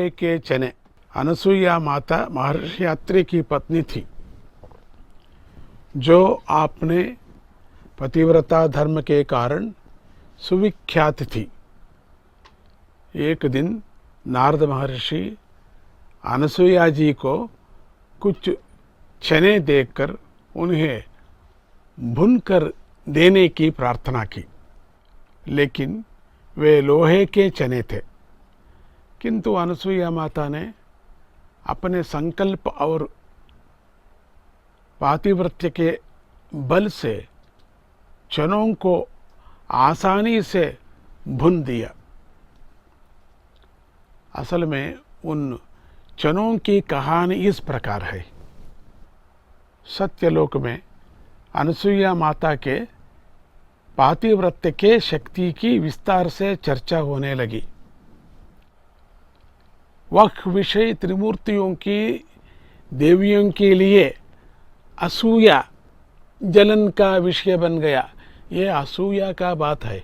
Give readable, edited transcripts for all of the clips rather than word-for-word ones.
लोहे के चने। अनसुईया माता महर्षि अत्रि की पत्नी थी, जो आपने पतिव्रता धर्म के कारण सुविख्यात थी। एक दिन नारद महर्षि अनसुईया जी को कुछ चने देकर उन्हें भूनकर देने की प्रार्थना की, लेकिन वे लोहे के चने थे। किंतु अनसुईया माता ने अपने संकल्प और पातिव्रत्य के बल से चनों को आसानी से भून दिया। असल में उन चनों की कहानी इस प्रकार है। सत्यलोक में अनसुईया माता के पातिव्रत्य के शक्ति की विस्तार से चर्चा होने लगी। वह विषय त्रिमूर्तियों की देवियों के लिए असूया जलन का विषय बन गया। ये असूया का बात है।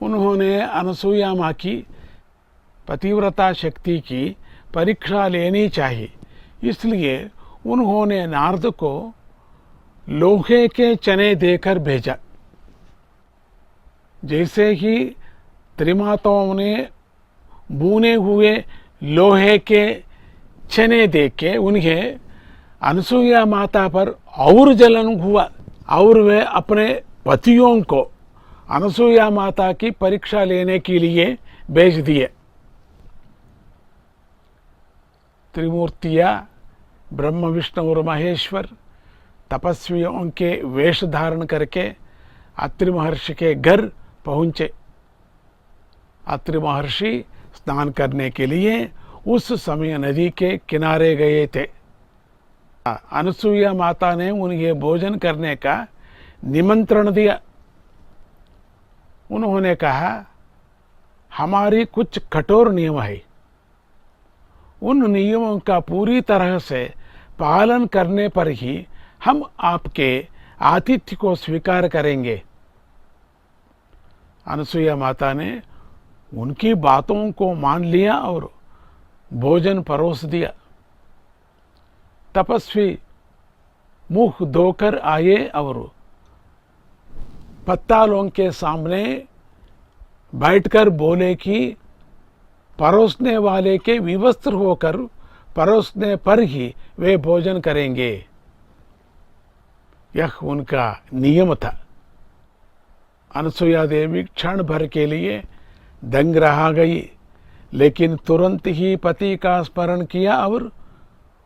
उन्होंने अनसुईया माँ की पतिव्रता शक्ति की परीक्षा लेनी चाहिए, इसलिए उन्होंने नारद को लोहे के चने देकर भेजा। जैसे ही त्रिमाताओं ने भुने हुए लोहे के चने देके उन्हें अनसुईया माता पर और जलन हुआ और वे अपने पतियों को अनसुईया माता की परीक्षा लेने के लिए भेज दिए। त्रिमूर्तियाँ ब्रह्म विष्णु और महेश्वर तपस्वियों के वेश धारण करके अत्रि महर्षि के घर पहुंचे। अत्रि महर्षि स्नान करने के लिए उस समय नदी के किनारे गए थे। अनसुईया माता ने उन्हें भोजन करने का निमंत्रण दिया। उन्होंने कहा, हमारी कुछ कठोर नियम है, उन नियमों का पूरी तरह से पालन करने पर ही हम आपके आतिथ्य को स्वीकार करेंगे। अनसुईया माता ने उनकी बातों को मान लिया और भोजन परोस दिया। तपस्वी मुख धोकर आए और पत्तालों के सामने बैठकर बोले कि परोसने वाले के विवस्त्र होकर परोसने पर ही वे भोजन करेंगे। यह उनका नियम था। अनसुईया देवी क्षण भर के लिए दंग रह गई, लेकिन तुरंत ही पति का स्मरण किया और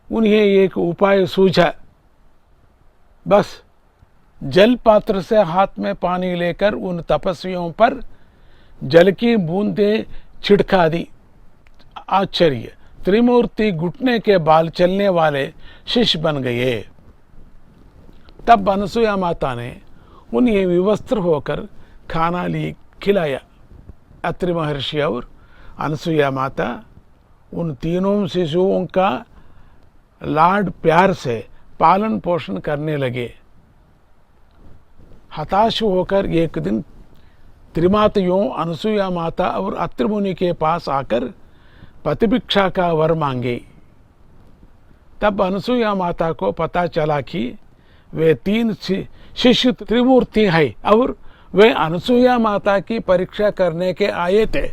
उन्हें एक उपाय सूझा। बस जल पात्र से हाथ में पानी लेकर उन तपस्वियों पर जल की बूंदें छिड़का दी। आश्चर्य! त्रिमूर्ति घुटने के बाल चलने वाले शिष्य बन गए। तब अनसुईया माता ने उन्हें विवस्त्र होकर खाना खिलाया। अत्रि महर्षि और अनसुईया माता उन तीनों शिशुओं का लाड प्यार से पालन पोषण करने लगे। हताश होकर एक दिन त्रिमाताओं अनसुईया माता और अत्रि मुनि के पास आकर पतिभिक्षा का वर मांगे। तब अनसुईया माता को पता चला कि वे तीन शिष्य त्रिमूर्ति हैं और वे अनसुईया माता की परीक्षा करने के आए थे।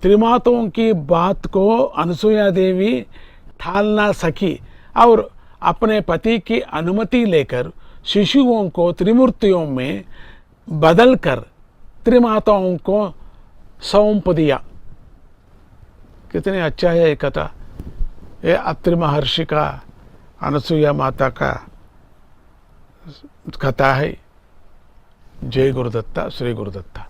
त्रिमाताओं की बात को अनसुईया देवी टाल ना सकी और अपने पति की अनुमति लेकर शिशुओं को त्रिमूर्तियों में बदलकर त्रिमाताओं को सौंप दिया। कितने अच्छा है ये कथा। ये अत्रि महर्षि का अनसुईया माता का कथा है। जय गुरुदत्ता, श्री गुरुदत्ता।